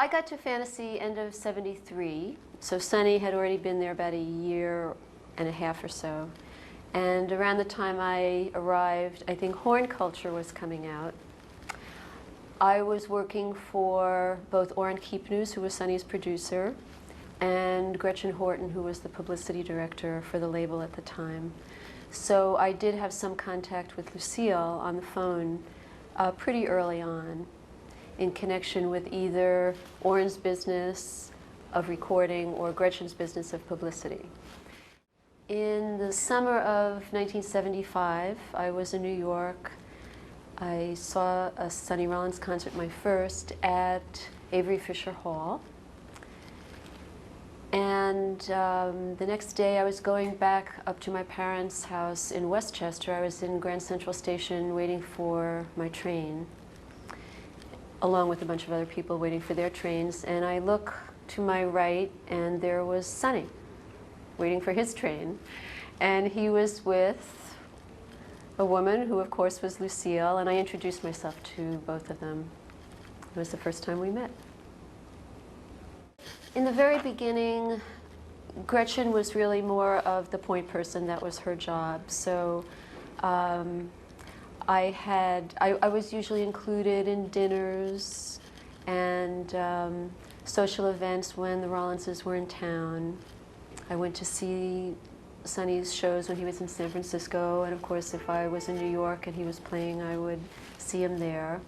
I got to Fantasy end of '73, so Sonny had already been there about a year and a half or so. And around the time I arrived, I think Horn Culture was coming out. I was working for both Orrin Keepnews, who was Sonny's producer, and Gretchen Horton, who was the publicity director for the label at the time. So I did have some contact with Lucille on the phone pretty early on in connection with either Orrin's business of recording or Gretchen's business of publicity. In the summer of 1975, I was in New York. I saw a Sonny Rollins concert, my first, at Avery Fisher Hall. And the next day I was going back up to my parents' house in Westchester. I was in Grand Central Station waiting for my train, along with a bunch of other people waiting for their trains. And I look to my right, and there was Sonny, waiting for his train. And he was with a woman who, of course, was Lucille, and I introduced myself to both of them. It was the first time we met. In the very beginning, Gretchen was really more of the point person. That was her job. So I was usually included in dinners and social events when the Rollinses were in town. I went to see Sonny's shows when he was in San Francisco, and of course if I was in New York and he was playing, I would see him there.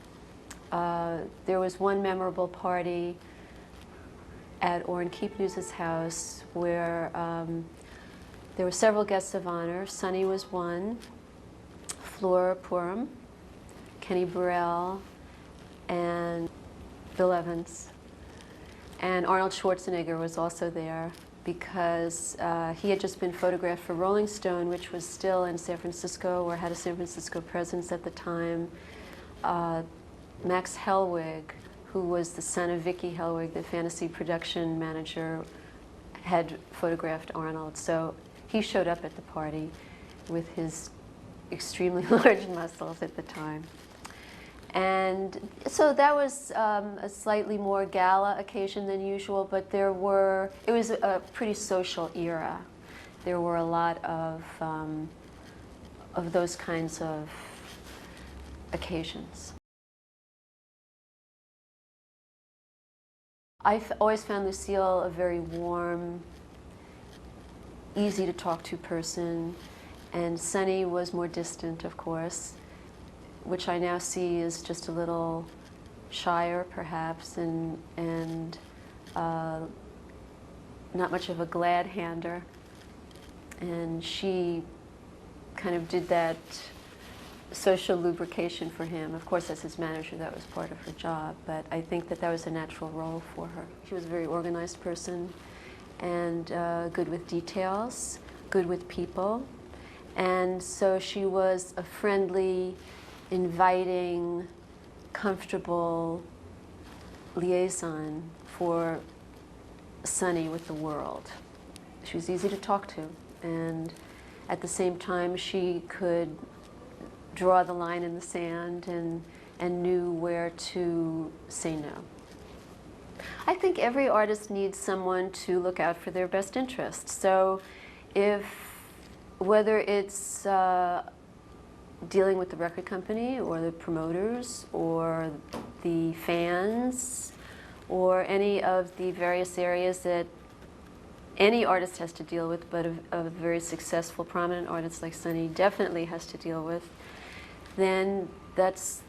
There was one memorable party at Orrin Keepnews' house where there were several guests of honor. Sonny was one, Flora Purim, Kenny Burrell, and Bill Evans. And Arnold Schwarzenegger was also there because he had just been photographed for Rolling Stone, which was still in San Francisco or had a San Francisco presence at the time. Max Hellwig, who was the son of Vicki Hellwig, the Fantasy production manager, had photographed Arnold. So he showed up at the party with his extremely large muscles at the time. And so that was a slightly more gala occasion than usual, but it was a pretty social era. There were a lot of those kinds of occasions. I've always found Lucille a very warm, easy to talk to person, and Sonny was more distant, of course, which I now see is just a little shyer, perhaps, and not much of a glad-hander. And she kind of did that social lubrication for him. Of course, as his manager, that was part of her job, but I think that that was a natural role for her. She was a very organized person and good with details, good with people. And so she was a friendly, inviting, comfortable liaison for Sonny with the world. She was easy to talk to, and at the same time she could draw the line in the sand and knew where to say no. I think every artist needs someone to look out for their best interests. So whether it's dealing with the record company or the promoters or the fans or any of the various areas that any artist has to deal with, but a very successful, prominent artist like Sonny definitely has to deal with, then that's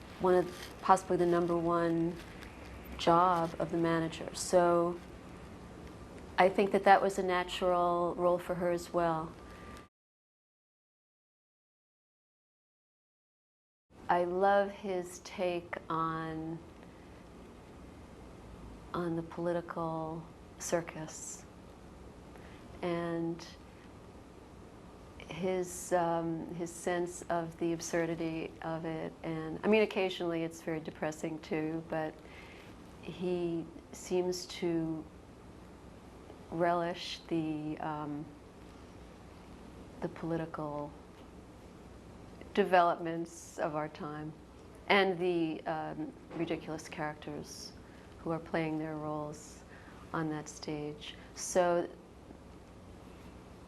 possibly the #1 job of the manager. So I think that that was a natural role for her as well. I love his take on the political circus and his sense of the absurdity of it. And I mean, occasionally it's very depressing too, but he seems to relish the political developments of our time and the ridiculous characters who are playing their roles on that stage. So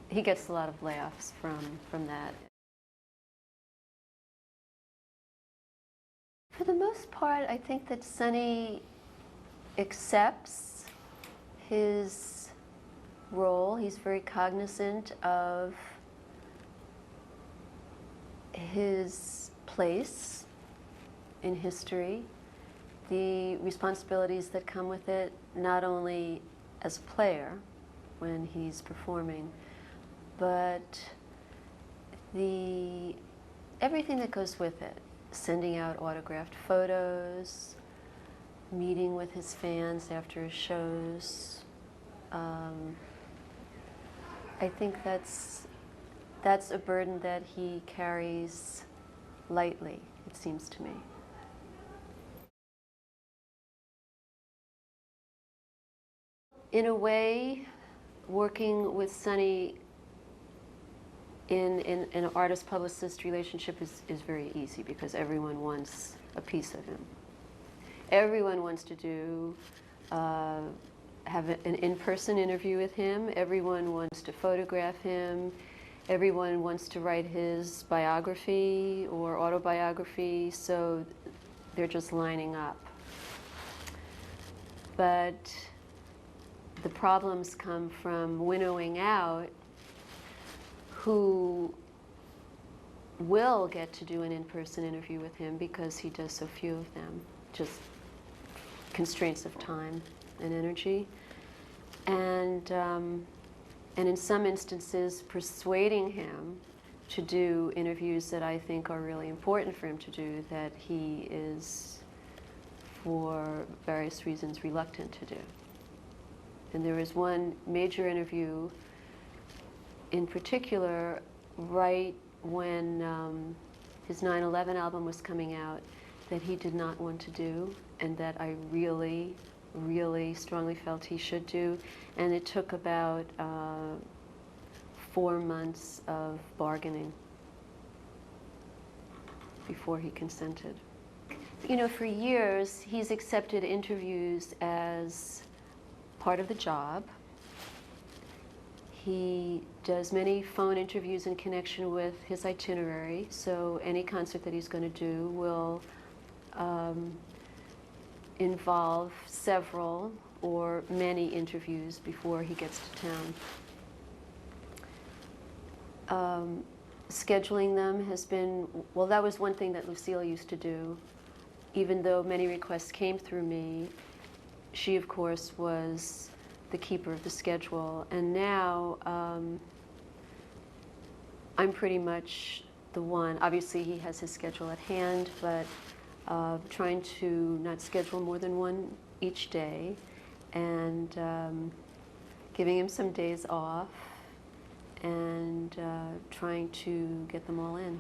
he gets a lot of laughs from that. For the most part, I think that Sonny accepts his role. He's very cognizant of his place in history, the responsibilities that come with it, not only as a player when he's performing, but everything that goes with it. Sending out autographed photos, meeting with his fans after his shows. I think that's a burden that he carries lightly, it seems to me. In a way, working with Sonny in an artist-publicist relationship is very easy because everyone wants a piece of him. Everyone wants to have an in-person interview with him. Everyone wants to photograph him. Everyone wants to write his biography or autobiography, so they're just lining up. But the problems come from winnowing out who will get to do an in-person interview with him because he does so few of them, just constraints of time and energy. And in some instances, persuading him to do interviews that I think are really important for him to do that he is, for various reasons, reluctant to do. And there was one major interview in particular right when his 9/11 album was coming out that he did not want to do and that I really, really strongly felt he should do. And it took about 4 months of bargaining before he consented. You know, for years, he's accepted interviews as part of the job. He does many phone interviews in connection with his itinerary, so any concert that he's going to do will involve several or many interviews before he gets to town. Scheduling them has been, well, that was one thing that Lucille used to do. Even though many requests came through me, she, of course, was the keeper of the schedule. And now I'm pretty much the one. Obviously, he has his schedule at hand, but trying to not schedule more than one each day and giving him some days off and trying to get them all in.